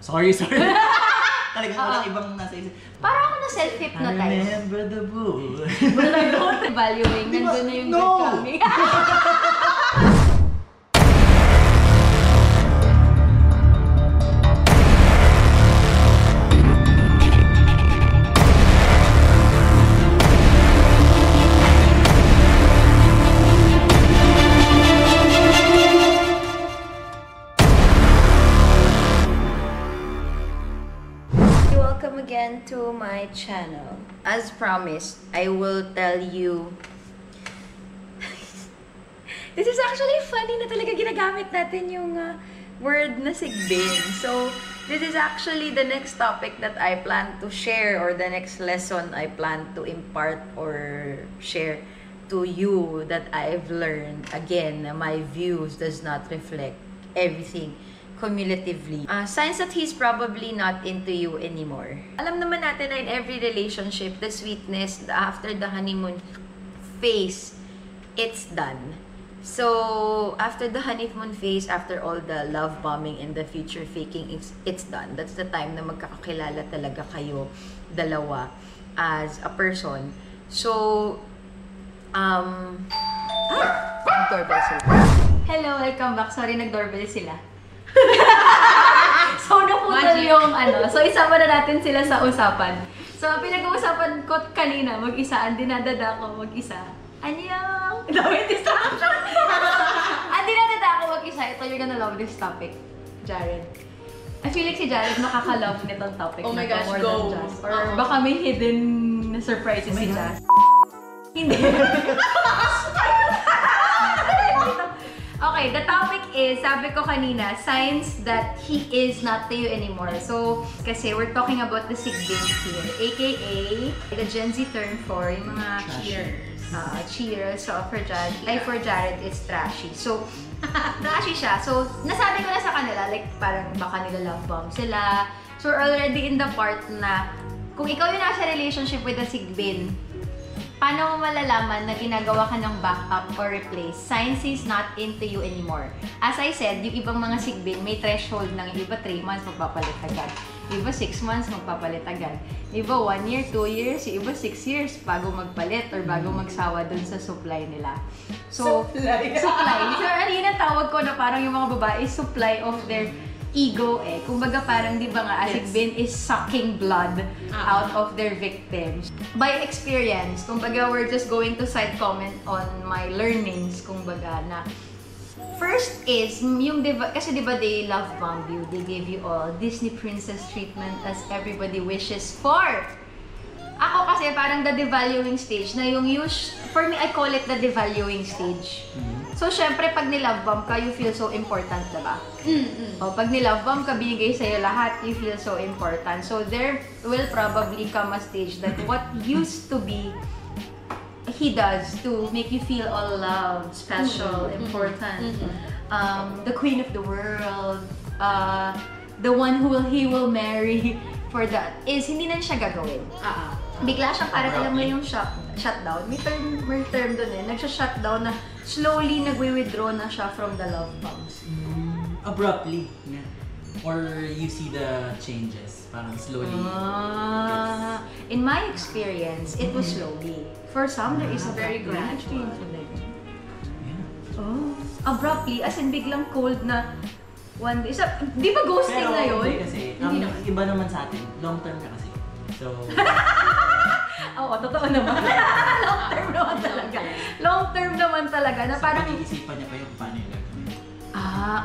Sorry. Talagang walang ibang nasa isip. Parang ako na self-hypnotize. Remember the bull. Valuing, nandun na yung good coming. Welcome again to my channel. As promised, I will tell you. This is actually funny na talaga ginagamit natin yung word na sigbin. So, this is actually the next topic that I plan to share, or the next lesson I plan to impart or share to you that I've learned. Again, my views does not reflect everything cumulatively. Signs that he's probably not into you anymore. Alam naman natin na in every relationship, the sweetness after the honeymoon phase, it's done. So, after the honeymoon phase, after all the love bombing and the future faking, it's done. That's the time na magkakakilala talaga kayo dalawa as a person. So, nag-doorbell sila. Hello, welcome back. Sorry, nag-doorbell sila. So, naputol yung So, isama na natin sila sa usapan. So, pinag-uusapan ko kanina, mag-isa. Ang dinadada ko, mag-isa. Annyeong! Dami distraction! Ang dinadada ko, mag-isa. Ito, you're gonna love this topic. Jared. I feel like si Jared makaka-love nitong topic. Oh my gosh, more go! than Jazz. Or baka may hidden surprises si Jazz. Hindi. Okay, the topic is, sabi ko kanina, signs that he is not to you anymore. So, kasi we're talking about the sigbins here, aka the Gen Z term for yung mga cheers. So, for Jared, it's trashy. So, trashy siya. So, nasabi ko na sa kanila, like, parang baka nila love bomb sila. So, we're already in the part na, kung ikaw yung nasa relationship with a sigbin, paano mo malalaman na ginagawa ka ng backup or replace? Signs he's not into you anymore. As I said, yung ibang mga sigbin, may threshold ng yung iba 3 months magpapalit agad. Yung iba 6 months magpapalit agad. Yung iba 1 year, 2 years, yung iba 6 years bago magpalit or bago magsawa dun sa supply nila. So, supply. So, yun ang tawag ko na parang yung mga babae, supply of their ego eh. Kumbaga parang di ba nga, sigbin is sucking blood out of their victims. By experience, kumbaga we're just going to side comment on my learnings, kumbaga na first is, yung kasi di ba they love bomb you, they give you all Disney princess treatment as everybody wishes for. Ako kasi parang the devaluing stage na yung for me, I call it the devaluing stage. So, syempre, pag nilove bomb ka, you feel so important, diba? O, pag nilove bomb ka, binigay sa'yo lahat, you feel so important. So, there will probably come a stage that what used to be, he does to make you feel all loved, special, important. The queen of the world, the one who he will marry for that, is hindi na siya gagawin. Bigla siya para alam mo yung shutdown. May term doon eh. Nagsha-shutdown na slowly nagwi-withdraw na siya from the love bombs. Abruptly. Yeah. Or you see the changes. Parang slowly. In my experience, it was slowly. For some, there is a very gradual. Abruptly, as in biglang cold na one day. Di ba ghosting na yun? Pero kasi, iba naman sa atin. Long term ka kasi. So, oo, totoo naman. Long term naman talaga. Long term naman talaga na parang pag-iisipan niya pa yung paano yung gagawin.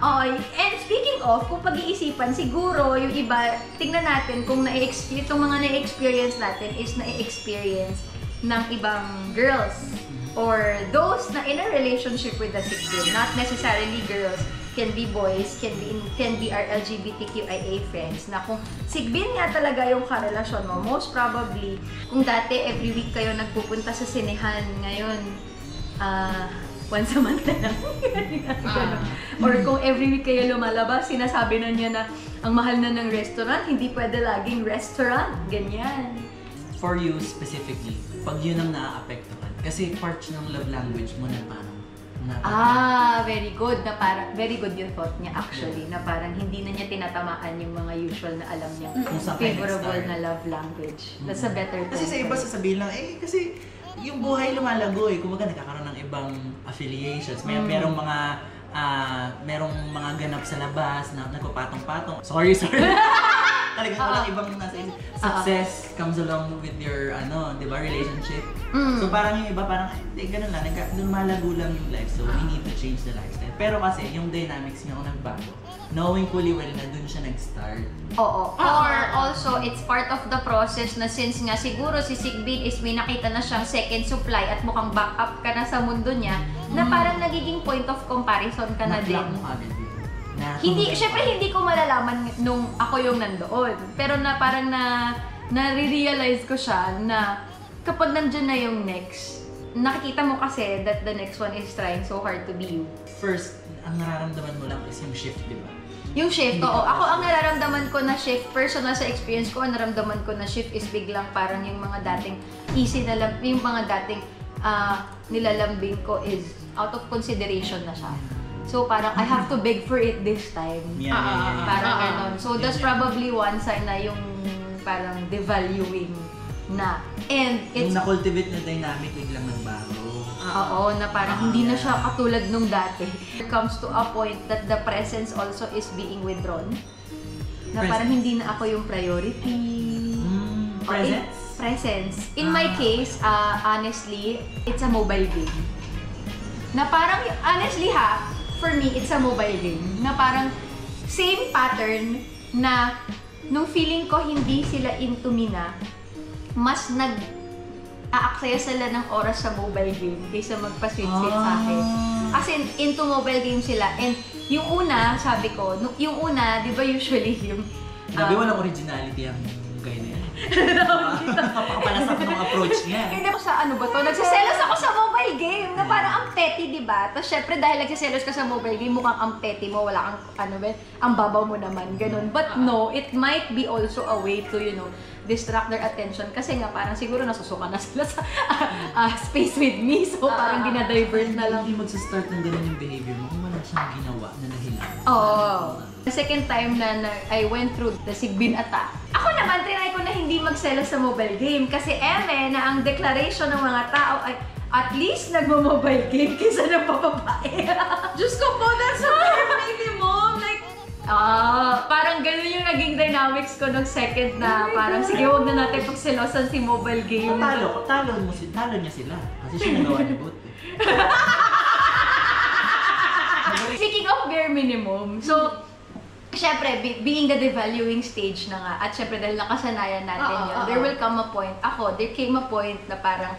Okay. And speaking of, kung pag-iisipan, siguro yung iba, tingnan natin kung itong mga na-experience natin is na-experience ng ibang girls or those na in a relationship with a sigbin. Not necessarily girls, can be boys, can be our LGBTQIA friends, na kung sigbin nga talaga yung karelasyon mo, most probably, kung dati every week kayo nagpupunta sa sinehan, ngayon, once a month na lang. Or kung every week kayo lumalabas, sinasabi na niya na ang mahal na ng restaurant, hindi pwede laging restaurant, ganyan. For you specifically, pag yun ang naaapektuhan, kasi part ng love language mo na parang Very good. Very good yung thought niya actually. Na parang hindi na niya tinatamaan yung mga usual na alam niya. Favorable na love language. That's a better term. Kasi sa iba sasabihin lang, kasi yung buhay lumalago Kumbaga nagkakaroon ng ibang affiliations. Merong mga ganap sa labas na nagpapatong-patong. Sorry. Talagang walang ibang nasa isip. Success comes along with your, relationship. So parang yung iba, hindi, ganun lang. Lumalago lang yung life. So we need to change the lifestyle. Pero kasi, yung dynamics niya kung nagbago, knowing fully well na dun siya nag-start. Oo. Or also, it's part of the process na since nga siguro si Sigbin is may nakita na siyang second supply at mukhang backup ka na sa mundo niya, na parang nagiging point of comparison ka na din. Syempre hindi ko malalaman nung ako yung nandoon. Pero parang na-realize ko siya na kapag nandyan na yung next, nakikita mo kasi that the next one is trying so hard to be you. First, ang nararamdaman mo lang is yung shift, di ba? Yung shift, oo. Ako ang nararamdaman ko na shift, personal sa experience ko, ang nararamdaman ko na shift is biglang parang yung mga dating easy na lang, yung mga dating nilalambing ko is out of consideration na siya. So parang I have to beg for it this time. Parang ganon. So that's probably one sign na yung parang devaluing na. And it's... Yung na-cultivate na dynamic biglang nagbago. Oo, na parang hindi na siya katulad nung dati. It comes to a point that the presence also is being withdrawn. Na parang hindi na ako yung priority. Presence. In my case, honestly, it's a mobile game. Na parang, honestly for me, it's a mobile game. Na parang same pattern na nung feeling ko hindi sila into me na, mas nag-aaksaya sila ng oras sa mobile game kaysa magpa-sweet-sweet sa akin. As in, into mobile game sila. And yung una, sabi ko, yung una, di ba usually yung... Sabi walang originality ang guy na yan. Napakapalasak ng approach niya. Hindi ako sa nagsiselos ako sa mobile game na parang ang petty, di ba? Tapos syempre dahil nagsiselos ka sa mobile game, mukhang ang petty mo, wala kang ang babaw mo naman, ganun. But no, it might be also a way to, distract their attention kasi nga parang siguro nasusuka na sila sa space with me. So parang dinadivert na lang. Hindi magsastart ng ganun yung behavior mo kung wala siyang ginawa na nahilang. The second time na I went through the Sigbin attack, ako naman, trinay ko na hindi magselos sa mobile game kasi na ang declaration ng mga tao ay at least nagmo-mobile game kaysa nagpapabae. Diyos ko po, that's a bare minimum. Like, parang ganun yung naging dynamics ko nung second na parang sige, huwag na natin pagselosan si mobile game. Talo niya sila. Kasi siya nagawa ni Boot. Speaking of bare minimum, so, syempre, being the devaluing stage na nga, at syempre dahil nakasanayan natin yun, there will come a point, there came a point na parang,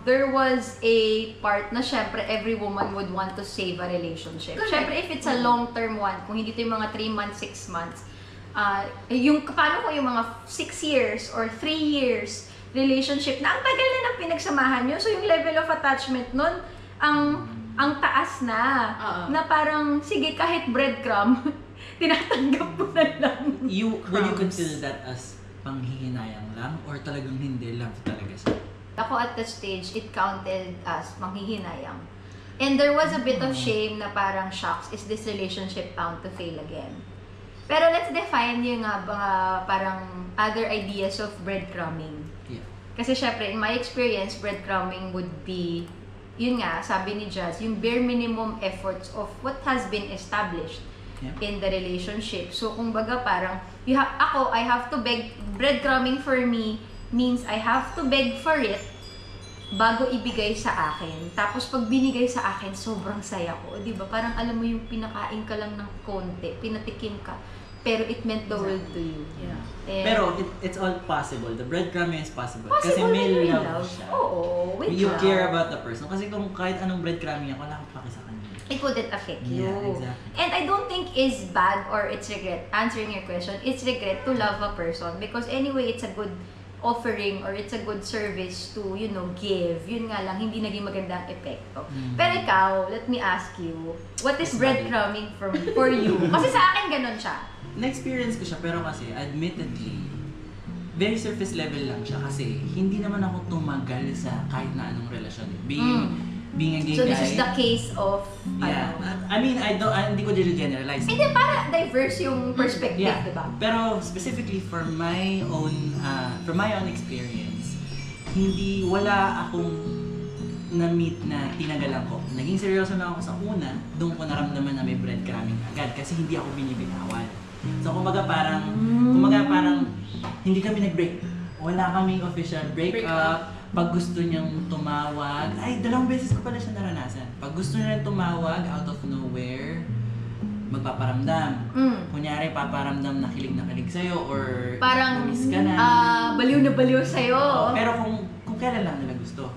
there was a part na syempre every woman would want to save a relationship. Syempre if it's a long-term one, kung hindi ito yung mga 3 months, 6 months, paano kung yung mga 6 years or 3 years relationship na ang tagal na ng pinagsamahan nyo, so yung level of attachment nun, ang taas na. Na parang, sige, kahit breadcrumb, tinatanggap mo na lang. Would you consider that as panghihinayang lang or talagang hindi lang talaga siya? Ako at that stage, it counted as panghihinayang. And there was a bit of shame na parang, shocks, is this relationship bound to fail again? Pero let's define yung parang other ideas of breadcrumbing. Yeah. Kasi syempre, in my experience, breadcrumbing would be, yun nga, sabi ni Jazz, yung bare minimum efforts of what has been established in the relationship. So, kumbaga parang, I have to beg, breadcrumbing for me means I have to beg for it bago ibigay sa akin. Tapos pag binigay sa akin, sobrang saya ko. Diba? Parang alam mo yung pinakain ka lang ng konti, pinatikim ka, pero it meant the world to you. Yeah. Pero it's all possible. The breadcrumbing is possible. Kasi may love siya. Oo, with you love. care about the person. Kasi kung kahit anong breadcrumbing ako, wala akong paki sa kanya. It wouldn't affect you. Yeah, exactly. And I don't think it's bad or it's regret. Answering your question, it's regret to love a person because anyway, it's a good offering or it's a good service to, give. Yun nga lang, hindi naging maganda ang epekto. Pero ikaw, let me ask you, what is breadcrumbing for you? Kasi sa akin, ganun siya. Na-experience ko siya, pero kasi, admittedly, very surface level lang siya kasi hindi naman ako tumagal sa kahit na anong relasyon. Being being a gay So guy. this is the case of, Yeah. I mean, hindi ko generalize. Hindi, para diverse yung perspective, Yeah. diba? Pero specifically for my own experience, wala akong na-meet na tinagalan ko. Naging seryoso na ako sa una, doon ko naramdaman na may breadcrumbing agad kasi hindi ako binibitawan. So kumbaga parang hindi kami nag-break. Wala kaming official break-up. Pag gusto niyang tumawag, 2 beses ko pala siya naranasan. Pag gusto niyang tumawag out of nowhere, magpaparamdam. Kunyari, paparamdam na kilig sa'yo or Parang, na-miss ka na. baliw na baliw sa'yo. Pero kung kailan lang nila gusto.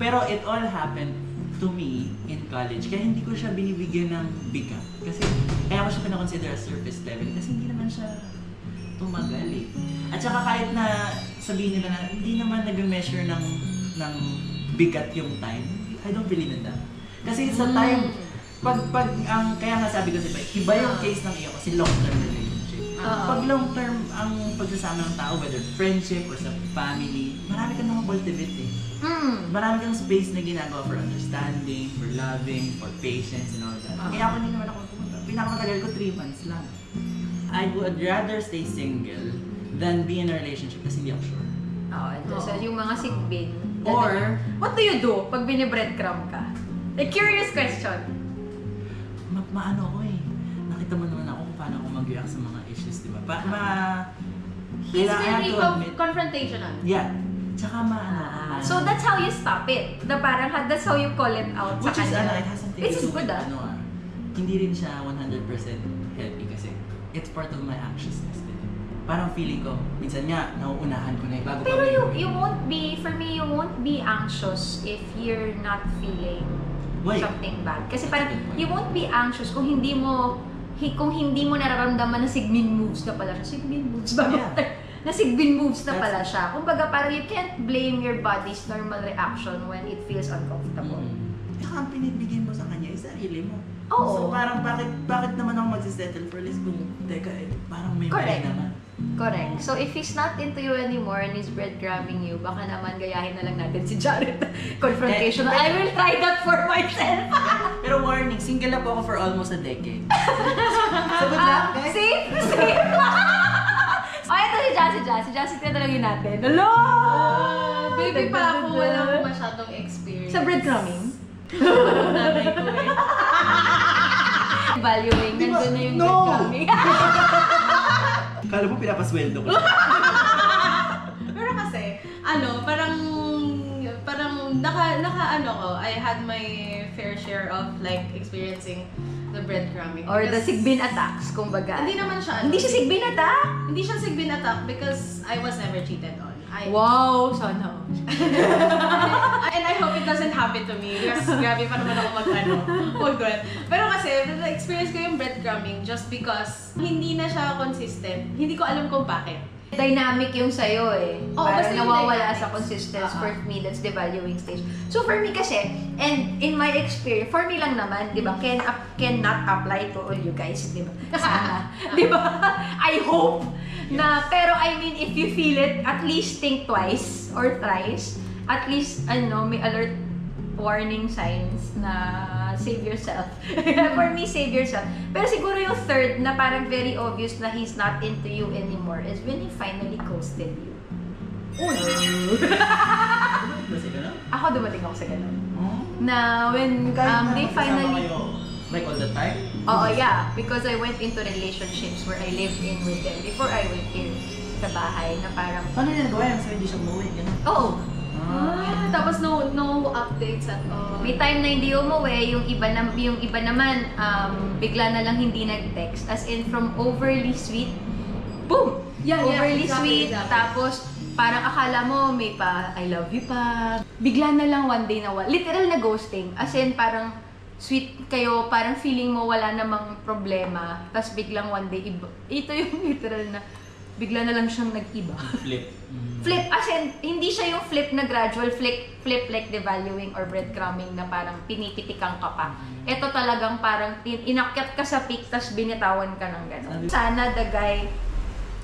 Pero it all happened to me in college. Kaya hindi ko siya binibigyan ng bigat. Kasi kaya ko siya pinakonsider as surface level. Kasi hindi naman siya tumagal eh. At saka kahit na sabihin nila na hindi naman nag-measure ng bigat yung time, I don't believe in that. Kasi sa time, kaya nga sabi ko iba yung case ng iyo kasi long-term relationship. Pag long-term ang pagsasama ng tao, whether friendship or sa family, marami kang nakakultivate eh. Marami kang space na ginagawa for understanding, for loving, for patience and all that. Kaya ako hindi naman ako pumunta. Pinakamatagal ko 3 months lang. I would rather stay single than be in a relationship kasi hindi ako sure. So yung mga sigbin. Or, what do you do pag binibreadcrumb ka? A curious question. Maano ako eh. Nakita mo naman ako kung paano ako mag-react sa mga issues, di ba? He's I have very to admit. confrontational. Yeah. Tsaka So that's how you stop it. That's how you call it out which sa is, kanya. it has something Which to is do with, good hindi rin siya 100% healthy kasi it's part of my anxiousness din. Parang feeling ko, minsan nga, nauunahan ko na bago Pero you won't be, for me, you won't be anxious if you're not feeling something bad. Kasi parang, you won't be anxious kung hindi mo nararamdaman na Sigbin moves na pala siya. Sigbin moves ba? Yeah. Na Sigbin moves na pala siya. Kumbaga parang you can't blame your body's normal reaction when it feels uncomfortable. Ang pinibigyan mo sa kanya is sarili mo. Oo. So parang bakit naman ako magsisettle for less kung parang may mali naman. Correct. So if he's not into you anymore and he's breadcrumbing you, baka naman gayahin na lang natin si Jared. Confrontational. I will try that for myself. Pero warning, single na po ako for almost a decade. So good luck, guys. Safe. Ito si Jassy. Si Jassy tinatalagin natin. Hello! Baby pa ako, wala akong masyadong experience. Sa breadcrumbing? Nanay ko eh. Valuing, nandun na yung No! breadcrumbing. Kala mo pinapasweldo ko. Pero kasi, I had my fair share of like experiencing the breadcrumbing. Or the Sigbin attacks, kumbaga. Hindi naman siya. Hindi siya Sigbin attack? Hindi siya Sigbin attack because I was never cheated on. Wow, sana. And I hope it doesn't happen to me. Because grabe pa naman ako hold on. Pero kasi, na-experience ko yung breadcrumbing just because hindi na siya consistent. Hindi ko alam kung bakit. Dynamic yung sa'yo eh. Oo, basta Parang yung nawawala dynamics. sa consistency. For me, that's the valuing stage. So for me kasi, and in my experience, for me lang naman, di ba, cannot apply to all you guys, di ba? Sana. Di ba? I hope na, pero I mean, if you feel it, at least think twice or thrice. At least, may alert warning signs na save yourself. For me, save yourself. Pero siguro yung third na parang very obvious na he's not into you anymore is when he finally ghosted you. Oh no! Ako dumating ako sa ganun. Na when they finally... Like all the time? Oo, yeah. Because I went into relationships where I lived in with them before I went here sa bahay na parang... Paano niya nagawa yan? So hindi siya umuwi, gano'n? Oo. Tapos no updates at all. May time na hindi umuwi, yung iba naman bigla na lang hindi nag-text. As in from overly sweet, boom! Overly sweet, exactly. tapos parang akala mo may pa I love you pa. Bigla na lang one day na literal na ghosting. As in parang sweet kayo, parang feeling mo wala namang problema, tapos biglang one day iba. Ito yung literal na bigla na lang siyang nag-iba. Flip, as in, hindi siya yung flip na gradual, flip like devaluing or breadcrumbing na parang pinipitikan ka pa. Ito talagang parang inakyat ka sa peak, tas binitawan ka ng gano'n. Sana the guy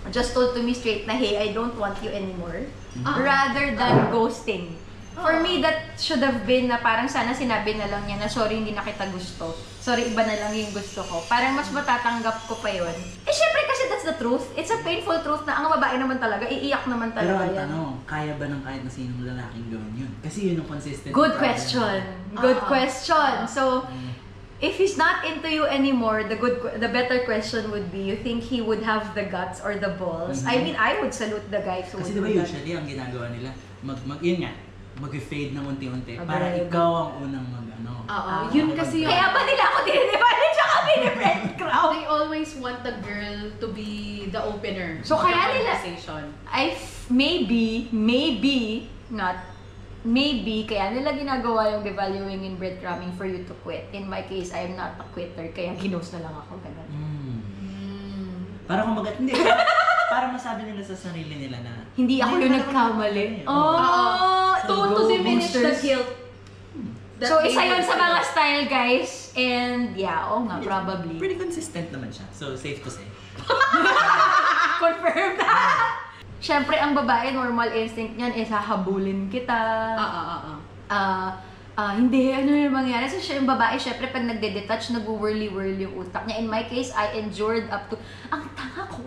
just told to me straight na, hey, I don't want you anymore. Rather than ghosting. For me, that should have been na parang sana sinabi na lang niya na sorry, hindi na kita gusto. Sorry, iba na lang yung gusto ko. Parang mas matatanggap ko pa yun. Eh, syempre kasi that's the truth. It's a painful truth na ang babae naman talaga, iiyak naman talaga yan. Pero kaya ba ng kahit na sinong lalaking gawin yun? Kasi yun yung consistent. Good question. Good question. So, if he's not into you anymore, the better question would be, you think he would have the guts or the balls? I mean, I would salute the guys who kasi would diba do that. usually ang ginagawa nila, yun nga, mag-fade ng unti-unti para ikaw ang unang Yun kasi yung... Kaya ba nila ako dinidivide siya kami ni breadcrumb? They always want the girl to be the opener. So of the kaya nila, conversation. maybe, kaya nila ginagawa yung devaluing and breadcrumbing for you to quit. In my case, I am not a quitter, kaya ginos na lang ako, ganun. Para kumagat, hindi. Para masabi nila sa sarili nila na hindi ako yung nagkamali. To diminish the guilt. So, isa yun sa mga style, guys. And, yeah, probably. Pretty consistent naman siya. So, safe to say. Confirmed! Siyempre, ang babae, normal instinct niyan is hahabulin kita. Hindi, ano yung mangyari? So, yung babae, syempre, pag nagde-detach, nag-whirly-whirly yung utak niya. In my case, I endured up to, ang tanga ko.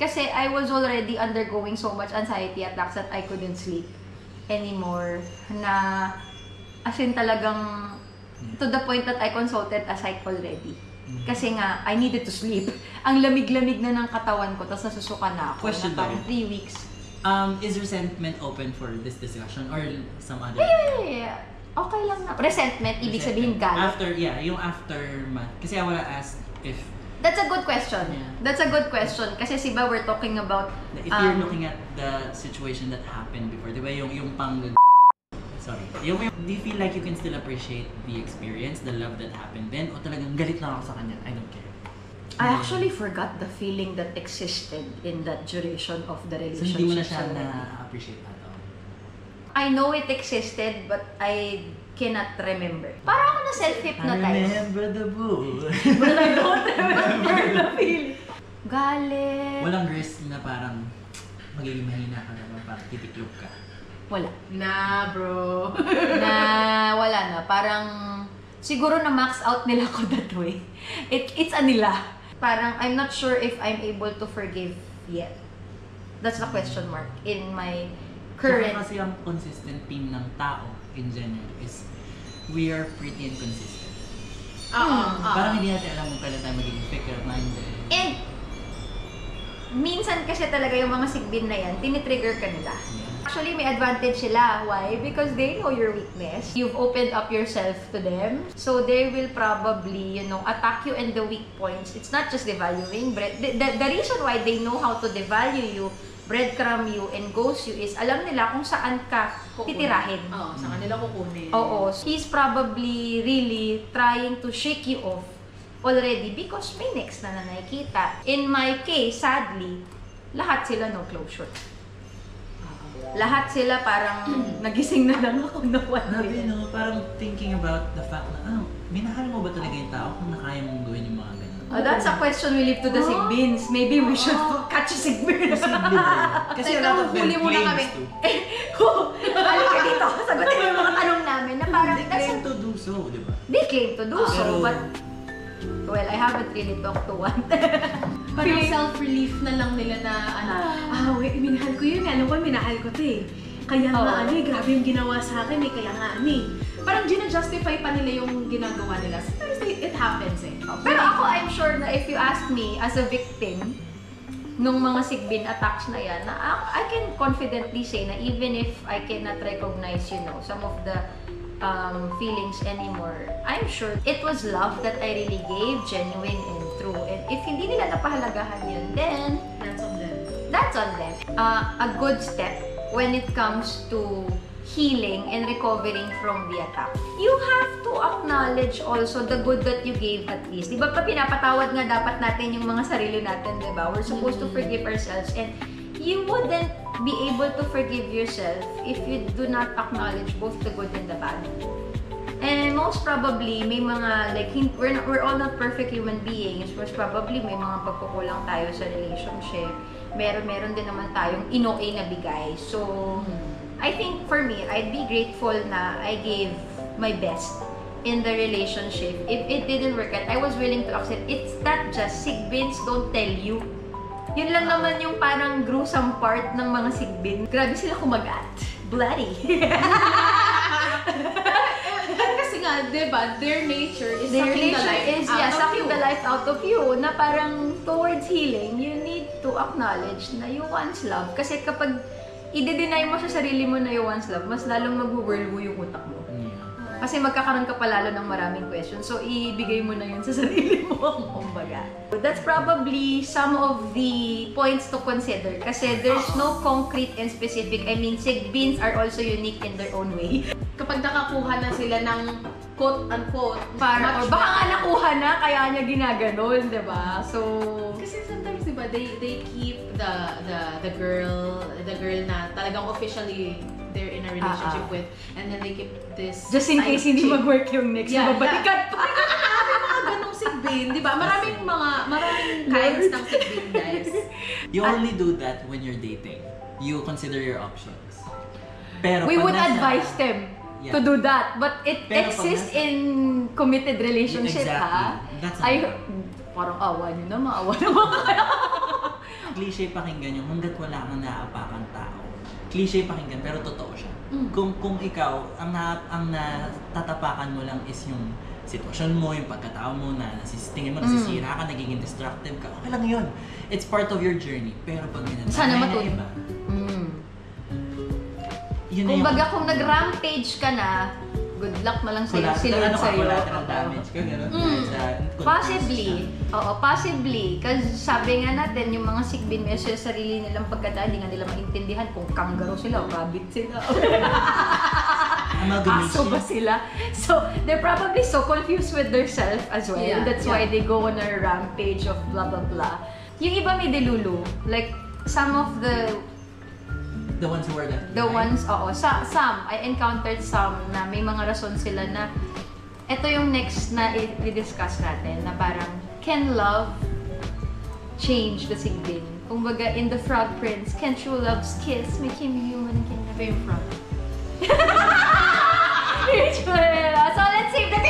Kasi I was already undergoing so much anxiety attacks that I couldn't sleep anymore. Na, as in talagang, to the point that I consulted a psych already. Kasi nga, I needed to sleep. Ang lamig-lamig na ng katawan ko, tapos nasusuka na ako. Question na parang 3 weeks. Is resentment open for this discussion or some other? Yeah. Okay lang na. Resentment, ibig sabihin galit. Yung aftermath. Kasi I wanna ask if... That's a good question. Yeah. That's a good question. Kasi siba, we're talking about... If you're looking at the situation that happened before, di ba yung pang... Sorry. Do you feel like you can still appreciate the experience, the love that happened then? O talagang galit lang ako sa kanya? I don't care. I actually forgot the feeling that existed in that duration of the So relationship. hindi mo na siya na-appreciate at all? I know it existed, but I cannot remember. Parang ako na self-hypnotize. I remember the bull. But I don't remember the feeling. Galit. Walang risk na parang magiging mahina ka naman, parang titiklop ka. Wala. Bro. Wala na. Parang, siguro na max out nila ko that way. It's a nila. Parang, I'm not sure if I'm able to forgive yet. That's the question mark in my current... Kasi ang consistent team ng tao in general is we are pretty inconsistent. Parang hindi natin alam kung kailan tayo magiging fickle-minded. And, minsan kasi talaga yung mga sigbin na yan, tinitrigger ka nila. Actually, may advantage sila. Why? Because they know your weakness. You've opened up yourself to them. So, they will probably, attack you in the weak points. It's not just devaluing. The reason why they know how to devalue you, breadcrumb you, and ghost you is alam nila kung saan ka titirahin. Saan nila kukunin. Oo. He's probably really trying to shake you off already because may next na nakikita. In my case, sadly, lahat sila no closure. Lahat sila parang nagising na lang ako na one day. Parang thinking about the fact na, minahal mo ba talaga yung tao kung nakaya mong gawin yung mga ganyan? That's a question we leave to the sigbins. Maybe we should catch a sigbin. Kasi a lot of them claims to. Halika dito, sagutin mo yung mga tanong namin na parang... They claim to do so, di ba? They claim to do so, but... Well, I haven't really talked to one. Parang self-relief na lang nila na, wait, minahal ko yun. Alam ko, minahal ko to eh. Kaya nga, grabe yung ginawa sa akin eh. Kaya nga, parang gina-justify pa nila yung ginagawa nila. Sometimes it happens eh. Pero ako, I'm sure na if you ask me as a victim, nung mga sigbin attacks na yan, na I can confidently say na even if I cannot recognize, some of the feelings anymore, I'm sure it was love that I really gave, genuine and true. And if hindi nila napahalagahan yun, then That's on them. That's on them. A good step when it comes to healing and recovering from the attack. You have to acknowledge also the good that you gave at least. Diba pa pinapatawad nga dapat natin yung mga sarili natin, diba? We're supposed to forgive ourselves, and you wouldn't be able to forgive yourself if you do not acknowledge both the good and the bad. And most probably, may mga, like, we're all not perfect human beings. Most probably, may mga pagkukulang tayo sa relationship. Meron din naman tayong ino-a na bigay. So, I think for me, I'd be grateful na I gave my best in the relationship. If it didn't work out, I was willing to accept. It's not just sigbins don't tell you. Yun lang naman yung parang gruesome part ng mga sigbin. Grabe sila kumagat. Bloody. Kasi nga, diba, their nature is Their sucking the nature life is, out of sucking you. the life out of you. Na parang towards healing, you need to acknowledge na you once love. Kasi kapag i-deny mo sa sarili mo na you once love, mas lalong mag-whirlwind yung utak mo. Kasi magkakaroon ka palalo ng maraming questions. So, ibigay mo na yun sa sarili mo, kumbaga. That's probably some of the points to consider. Kasi there's no concrete and specific. I mean, sigbins are also unique in their own way. Kapag nakakuha na sila ng quote-unquote, Or baka nga nakuha na, kaya niya ginaganon, diba? So, kasi sometimes, diba, they keep the girl na talagang officially they're in a relationship with, and then they keep this just in case hindi mag-work yung next, mabalikan pa. Maraming mga ganong sigbin, di ba? Maraming kinds ng sigbin, guys. You only do that when you're dating. You consider your options. Pero We pag would advise them to do that, but it Pero exists in committed relationship, ha? That's parang awa nyo na, maawa naman kaya. Cliche pakinggan yung hanggat wala kang naaapakan tao. Cliche pakinggan, pero totoo siya. Kung ikaw, ang natatapakan mo lang is yung sitwasyon mo, yung pagkatao mo na tingin mo nasisira ka, nagiging destructive ka, okay lang yun. It's part of your journey. Pero pag sana na iba, yun na kumbaga kung nag-rampage ka na, good luck na lang sa'yo, silod sa'yo. Collateral damage ka, gano'n. Possibly. Oo, possibly. Kasi sabi nga natin, yung mga sigbin may sa sarili nilang pagkataan, hindi nga nila maintindihan kung kangaroo sila o rabbit sila. Aso ba sila? So, they're probably so confused with their self as well. Yeah, That's why they go on a rampage of blah blah blah. Yung iba may delulu. Like, some of the ones who were left The ones, some. I encountered some na may mga rason sila na ito yung next na i-discuss natin na parang, can love change the sigbin? Kumbaga, in the Frog Prince, can true love's kiss make him human and can never frog? So, let's save the